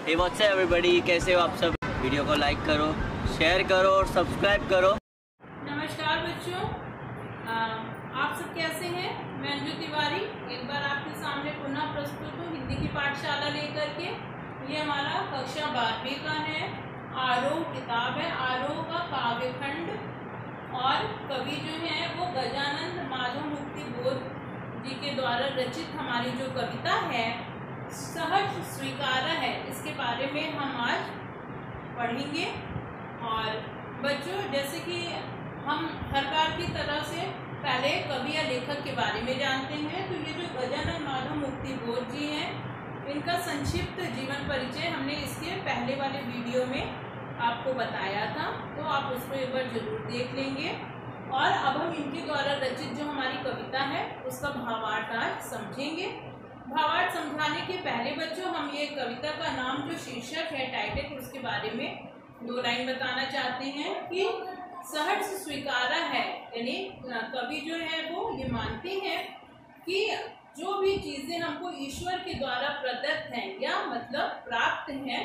Hey what's up everybody, कैसे हो आप सब। वीडियो को लाइक करो, शेयर करो और सब्सक्राइब करो। नमस्कार बच्चों, आप सब कैसे हैं। मैं अंजू तिवारी एक बार आपके सामने पुनः प्रस्तुत हूँ हिंदी की पाठशाला लेकर के। ये हमारा कक्षा 12वीं का है, आरोह किताब है। आरोह का काव्य खंड और कवि जो है वो गजानंद माधव मुक्ति बोध जी के द्वारा रचित हमारी जो कविता है सहज स्वीकारा है, इसके बारे में हम आज पढ़ेंगे। और बच्चों, जैसे कि हम हर बार की तरह से पहले कवि या लेखक के बारे में जानते हैं, तो ये जो गजानंद माधव मुक्ति बोध जी हैं, इनका संक्षिप्त जीवन परिचय हमने इसके पहले वाले वीडियो में आपको बताया था, तो आप उसको एक बार जरूर देख लेंगे। और अब हम इनके द्वारा रचित जो हमारी कविता है उसका भावार्थ आज समझेंगे। भावार्थ समझाने के पहले बच्चों, हम ये कविता का नाम जो शीर्षक है, टाइटल, उसके बारे में 2 लाइन बताना चाहते हैं कि सहज स्वीकारा है। यानी कवि जो है वो ये मानते हैं कि जो भी चीज़ें हमको ईश्वर के द्वारा प्रदत्त हैं या मतलब प्राप्त हैं,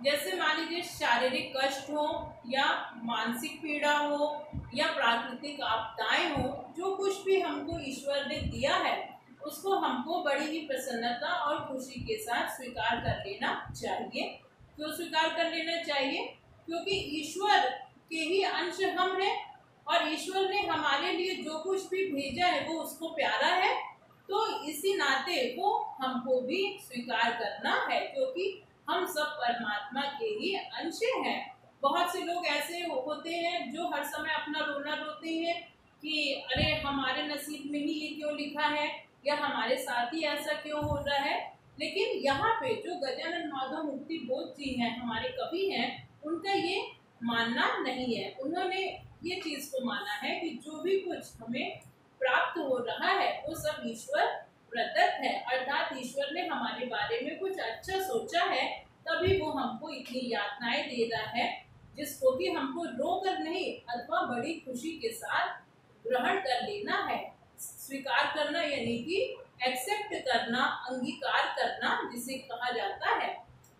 जैसे मान लीजिए शारीरिक कष्ट हो या मानसिक पीड़ा हो या प्राकृतिक आपदाएं हो, जो कुछ भी हमको ईश्वर ने दिया है उसको हमको बड़ी ही प्रसन्नता और खुशी के साथ स्वीकार कर लेना चाहिए। क्यों स्वीकार कर लेना चाहिए? क्योंकि ईश्वर के ही अंश हम हैं और ईश्वर ने हमारे लिए जो कुछ भी भेजा है वो उसको प्यारा है, तो इसी नाते वो हमको भी स्वीकार करना है, क्योंकि हम सब परमात्मा के ही अंश हैं। बहुत से लोग ऐसे होते हैं जो हर समय अपना रोना रोते हैं कि अरे हमारे नसीब में ही ये क्यों लिखा है या हमारे साथ ही ऐसा क्यों हो रहा है। लेकिन यहाँ पे जो गजानंद माधव मुक्ति बोध जी हैं, हमारे कवि हैं, उनका ये मानना नहीं है। उन्होंने ये चीज़ को माना है कि जो भी कुछ हमें प्राप्त हो रहा है वो सब ईश्वर प्रदत्त है, अर्थात ईश्वर ने हमारे बारे में कुछ अच्छा सोचा है, तभी वो हमको इतनी यातनाएं दे रहा है, जिसको कि हमको रो कर नहीं अथवा बड़ी खुशी के साथ ग्रहण कर लेना है। स्वीकार करना यानी कि एक्सेप्ट करना, अंगीकार करना जिसे कहा जाता है।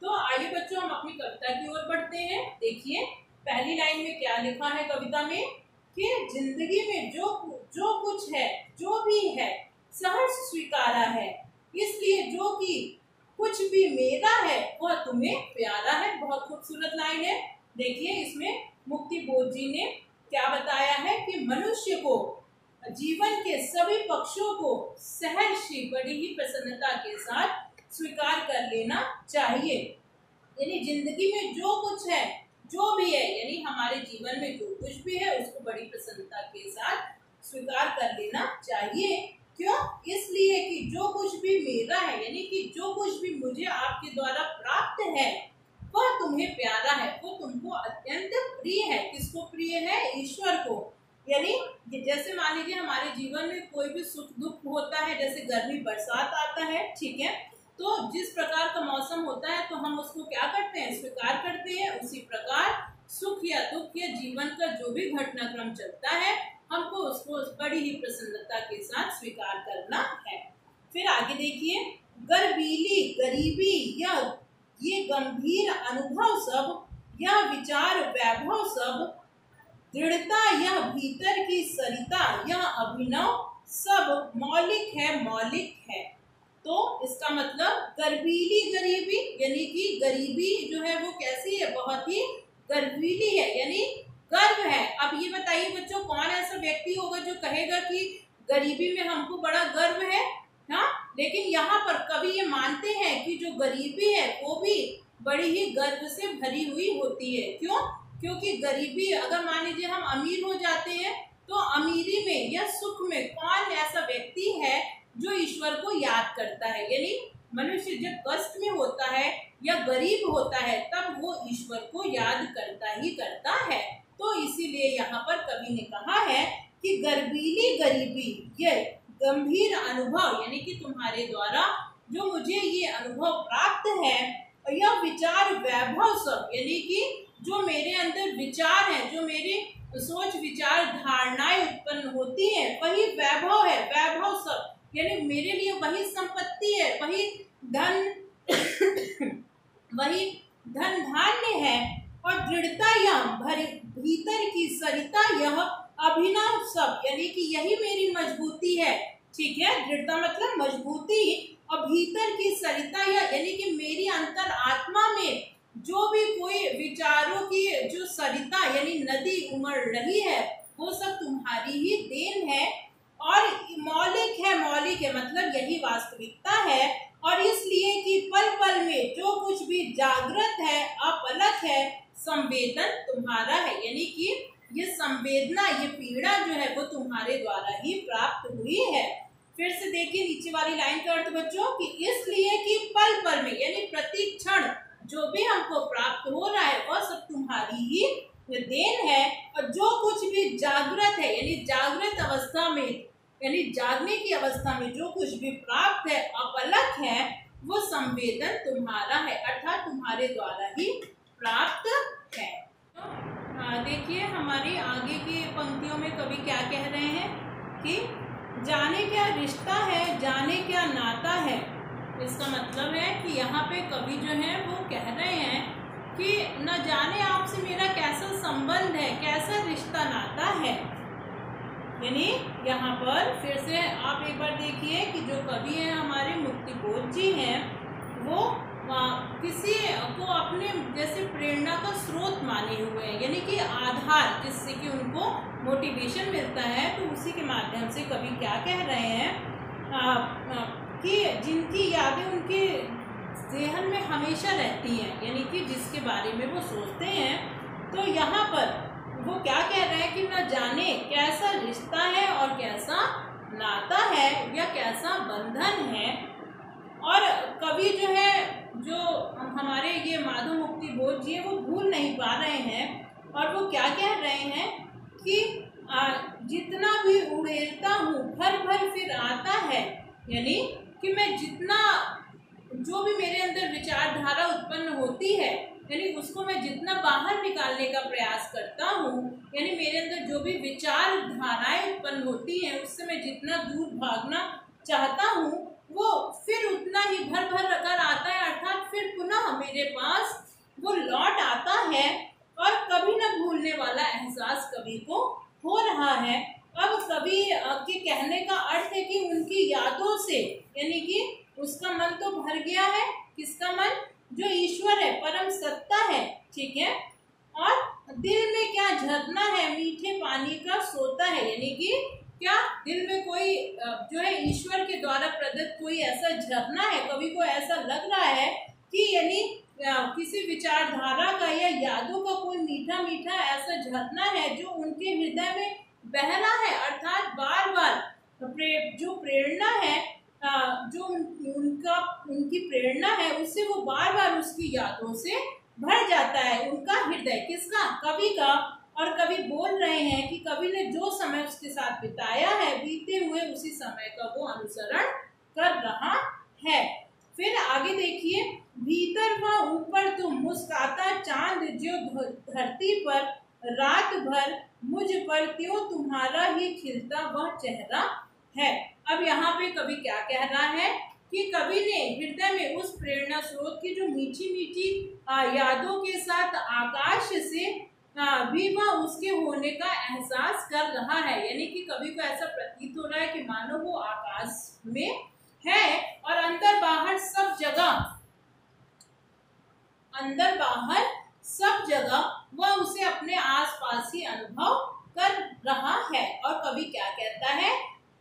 तो आइए बच्चों, हम अपनी कविता की ओर बढ़ते हैं। देखिए पहली लाइन में क्या लिखा है कविता में कि जिंदगी में जो कुछ है, जो भी है, सहज स्वीकारा है, इसलिए जो कि कुछ भी मेरा है वह तुम्हें प्यारा है। बहुत खूबसूरत लाइन है। देखिए इसमें मुक्ति बोध जी ने क्या बताया है कि मनुष्य को जीवन के सभी पक्षों को सहज सी बड़ी ही प्रसन्नता के साथ स्वीकार कर लेना चाहिए। यानी जिंदगी में जो कुछ है, जो भी है, यानी हमारे जीवन में जो कुछ भी है उसको बड़ी प्रसन्नता के साथ स्वीकार कर लेना चाहिए। क्यों? इसलिए कि जो कुछ भी मेरा है, यानी कि जो कुछ भी मुझे आपके द्वारा प्राप्त है वह तुम्हें प्यारा है, वो तुमको अत्यंत प्रिय है। किसको प्रिय है? ईश्वर को। यानी जैसे मान लीजिए हमारे जीवन में कोई भी सुख दुख होता है, जैसे गर्मी बरसात आता है, ठीक है, तो जिस प्रकार का मौसम होता है तो हम उसको क्या करते हैं? स्वीकार करते हैं। उसी प्रकार सुख या दुख या जीवन का जो भी घटनाक्रम चलता है, हमको उसको बड़ी ही प्रसन्नता के साथ स्वीकार करना है। फिर आगे देखिए, गर्वीली गरीबी या ये गंभीर अनुभव सब, यह विचार वैभव सब, दृढ़ता यह भीतर की सरिता, यह अभिनव सब मौलिक है, मौलिक है। तो इसका मतलब गर्वीली गरीबी, यानी कि गरीबी जो है वो कैसी है? बहुत ही गर्वीली है, यानी गर्व है। अब ये बताइए बच्चों, कौन ऐसा व्यक्ति होगा जो कहेगा कि गरीबी में हमको बड़ा गर्व है? हाँ, लेकिन यहाँ पर कवि ये मानते हैं कि जो गरीबी है वो भी बड़ी ही गर्व से भरी हुई होती है। क्यों? क्योंकि गरीबी, अगर मान लीजिए हम अमीर हो जाते हैं तो अमीरी में या सुख में कौन ऐसा व्यक्ति है जो ईश्वर को याद करता है? यानी मनुष्य जब कष्ट में होता है या गरीब होता है तब वो ईश्वर को याद करता ही करता है। तो इसीलिए यहाँ पर कवि ने कहा है कि गर्वीली गरीबी, ये गंभीर अनुभव, यानी कि तुम्हारे द्वारा जो मुझे ये अनुभव प्राप्त है, यह विचार वैभव सब, यानी कि जो मेरे अंदर विचार हैं, जो मेरे सोच विचार धारणाएं उत्पन्न होती हैं, वही वैभव है। वैभव सब यानी मेरे लिए वही संपत्ति है, वही धन वही धन धान्य है, और दृढ़ता यह भीतर की सरिता यह अभिनव सब, यानी कि यही मेरी मजबूती है। ठीक है, दृढ़ता मतलब मजबूती, और भीतर की सरिता यह, यानी कि मेरी अंतर आत्मा में जो भी कोई विचारों की जो सरिता यानी नदी उमड़ रही है वो सब तुम्हारी ही देन है, और मौलिक है मतलब यही वास्तविकता है। और इसलिए कि पल पल में जो कुछ भी जागृत है, अपलक है, संवेदन तुम्हारा है, यानी कि ये संवेदना, ये पीड़ा जो है वो तुम्हारे द्वारा ही प्राप्त हुई है। फिर से देखिए नीचे वाली लाइन का अर्थ बच्चों, कि इसलिए कि पल पल में यानी प्रति क्षण जो भी हमको प्राप्त हो रहा है वह सब तुम्हारी ही देन है, और जो कुछ भी जागृत है यानी जागृत अवस्था में यानी जागने की अवस्था में जो कुछ भी प्राप्त है, अपलक है, वो संवेदन तुम्हारा है, अर्थात तुम्हारे द्वारा ही प्राप्त है। तो देखिए हमारी आगे की पंक्तियों में कवि क्या कह रहे हैं कि जाने क्या रिश्ता है, जाने क्या नाता है। इसका मतलब है कि यहाँ पे कवि जो है वो कह रहे हैं कि न जाने आपसे मेरा कैसा संबंध है, कैसा रिश्ता नाता है। यानी यहाँ पर फिर से आप एक बार देखिए कि जो कवि हैं हमारे मुक्तिबोध जी हैं, वो किसी को अपने जैसे प्रेरणा का स्रोत माने हुए हैं, यानी कि आधार जिससे कि उनको मोटिवेशन मिलता है। तो उसी के माध्यम से कवि क्या कह रहे हैं कि जिनकी यादें उनके ज़हन में हमेशा रहती हैं, यानी कि जिसके बारे में वो सोचते हैं। तो यहाँ पर वो क्या कह रहे हैं कि न जाने कैसा रिश्ता है और कैसा नाता है या कैसा बंधन है। और कवि जो है, जो हमारे ये माधव मुक्तिबोध जी वो भूल नहीं पा रहे हैं, और वो क्या कह रहे हैं कि जितना भी उड़ेलता हूँ भर भर फिर आता है, यानी कि मैं जितना जो भी मेरे अंदर विचारधारा उत्पन्न होती है, यानी उसको मैं जितना बाहर निकालने का प्रयास करता हूँ, यानी मेरे अंदर जो भी विचारधाराएं उत्पन्न होती हैं उससे मैं जितना दूर भागना चाहता हूँ वो फिर उतना ही भर भर कर आता है, अर्थात फिर पुनः मेरे पास वो लौट आता है, और कभी न भूलने वाला एहसास कवि को हो रहा है। अब कवि के कहने का अर्थ है कि उनकी यादों से, यानी कि उसका मन तो भर गया है, किसका मन, जो ईश्वर है, परम सत्ता है, ठीक है, और दिल में क्या झरना है, मीठे पानी का सोता है, यानी कि क्या दिल में कोई जो है ईश्वर के द्वारा प्रदत्त कोई ऐसा झरना है। कवि को ऐसा लग रहा है कि यानी किसी विचारधारा का या यादों का कोई मीठा मीठा ऐसा झरना है जो उनके हृदय में बह रहा है, अर्थात बार बार जो प्रेरणा है, जो उनकी प्रेरणा है उससे वो बार बार उसकी यादों से भर जाता है उनका हृदय, किसका, कवि का। और कवि बोल रहे हैं कि कवि ने जो समय उसके साथ बिताया है, बीते हुए उसी समय का वो अनुसरण कर रहा है। फिर आगे देखिए, भीतर व ऊपर तुम मुस्काता चांद जो धरती पर, रात भर मुझ पर त्यों तुम्हारा ही खिलता वह चेहरा है। अब यहाँ पे कवि क्या कह रहा है कि कवि ने हृदय में उस प्रेरणा स्रोत की जो मीठी मीठी यादों के साथ आकाश से भी वह उसके होने का एहसास कर रहा है, यानी कि कवि को ऐसा प्रतीत हो रहा है कि मानो वो आकाश में है, और अंदर बाहर सब जगह वह उसे अपने आसपास ही अनुभव कर रहा है। और कवि क्या कहता है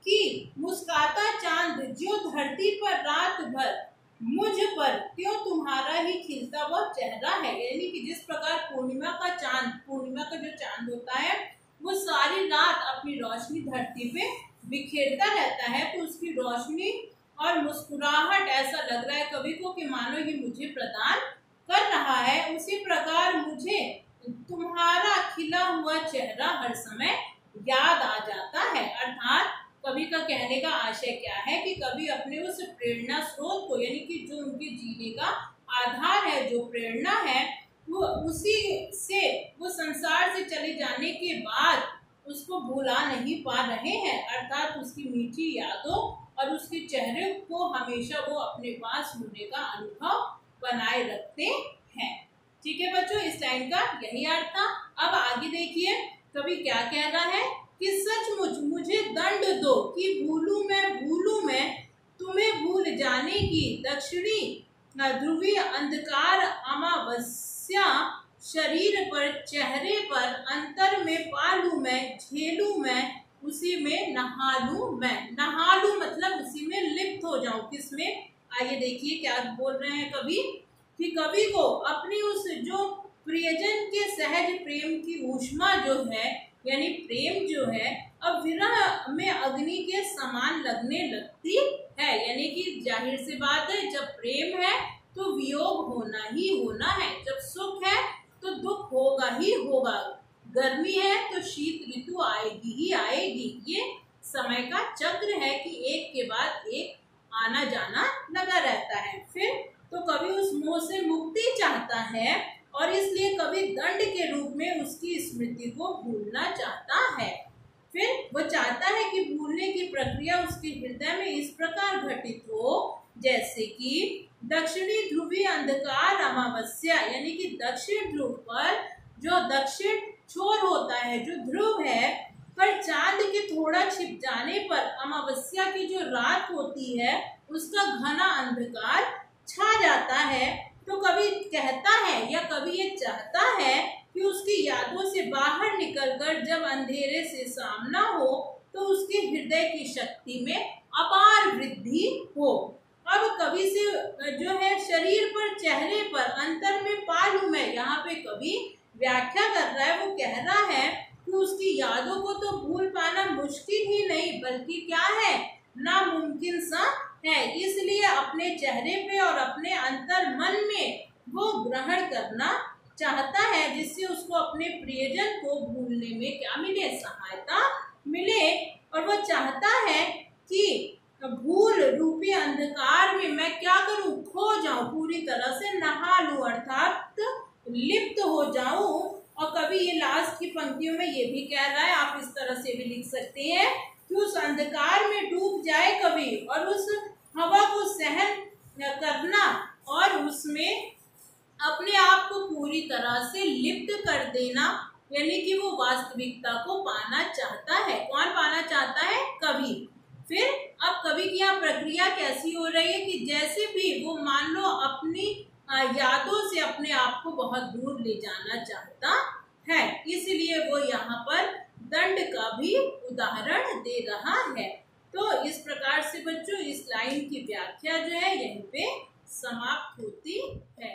कि मुस्काता चांद जो धरती पर, रात भर मुझ पर क्यों तुम्हारा ही खिलता वह चेहरा है, यानी कि जिस प्रकार पूर्णिमा का जो चांद होता है वो सारी रात अपनी रोशनी धरती पे बिखेरता रहता है, तो उसकी रोशनी और मुस्कुराहट ऐसा लग रहा है कवि को कि मानो ये मुझे प्रदान कर रहा है। उसी प्रकार मुझे तुम्हारा खिला हुआ चेहरा हर समय याद आ जाता है। अर्थात कवि का कहने का आशय क्या है कि कवि अपने उस प्रेरणा स्रोत को, यानी कि जो उनके जीने का आधार है, जो प्रेरणा है, वो उसी से वो संसार से चले जाने के बाद उसको भुला नहीं पा रहे हैं, अर्थात उसकी मीठी यादों और उसके चेहरे को हमेशा वो अपने पास होने का अनुभव बनाए रखते हैं। ठीक है बच्चों, इस लाइन का यही अर्थ था। अब आगे देखिए कवि क्या कह रहा है कि सचमुच मुझे दंड दो कि भूलूं मैं तुम्हें भूल जाने की। दक्षिणी ध्रुवीय अंधकार अमावस्या शरीर पर चेहरे पर अंतर में पालू मैं, झेलू मैं, उसी में नहालू मैं। नहालू मतलब उसी में लिप्त हो जाऊं। किसमें? आइए देखिए क्या बोल रहे हैं कवि कि कवि को अपनी उस जो प्रियजन के सहज प्रेम की ऊष्मा जो है, यानी प्रेम जो है, अब विरह में अग्नि के समान लगने लगती है। यानी कि जाहिर सी बात है, जब प्रेम है तो वियोग होना ही होना है, जब सुख है तो दुख होगा ही होगा, गर्मी है तो शीत ऋतु आएगी ही आएगी। ये समय का चक्र है कि एक के बाद एक आना जाना लगा रहता है। फिर तो कवि उस मोह से मुक्ति चाहता है और इसलिए कवि दंड के रूप में उसकी स्मृति को भूलना चाहता है। फिर वो चाहता है कि भूलने की प्रक्रिया उसके हृदय में इस प्रकार घटित हो जैसे कि दक्षिणी ध्रुवीय अंधकार अमावस्या, यानी कि दक्षिण ध्रुव पर जो दक्षिण छोर होता है, जो ध्रुव है, पर चांद के थोड़ा छिप जाने पर अमावस्या की जो रात होती है उसका घना अंधकार छा जाता है। तो कवि कहता है या कवि ये चाहता है कि उसकी यादों से बाहर निकलकर जब अंधेरे से सामना हो तो उसके हृदय की शक्ति में अपार वृद्धि हो। अब कवि से जो है शरीर पर चेहरे पर अंतर में पालू मैं, यहाँ पे कवि व्याख्या कर रहा है। वो कह रहा है कि उसकी यादों को तो भूल पाना मुश्किल ही नहीं बल्कि क्या है, नामुमकिन सा है। इसलिए अपने चेहरे पे और अपने अंतर मन में वो ग्रहण करना चाहता है जिससे उसको अपने प्रियजन को भूलने में क्या मिले, सहायता मिले। और वो चाहता है कि भूल रूपी अंधकार में मैं क्या करूं, खो जाऊं, पूरी तरह से नहा लूं, अर्थात लिप्त हो जाऊं। और कभी ये लास्ट की पंक्तियों में ये भी कह रहा है, आप इस तरह से भी लिख सकते हैं कि उस अंधकार में डूब जाए कवि और उस हवा को सहन करना और उसमें अपने आप को पूरी तरह से लिप्त कर देना, यानी कि वो वास्तविकता को पाना चाहता है। कौन पाना चाहता है? कवि। फिर अब कवि की यहाँ प्रक्रिया कैसी हो रही है कि जैसे भी वो मान लो अपनी यादों से अपने आप को बहुत दूर ले जाना चाहता है, इसलिए वो यहाँ पर दंड का भी उदाहरण दे रहा है। तो इस प्रकार से बच्चों इस लाइन की व्याख्या जो है यहीं पे समाप्त होती है।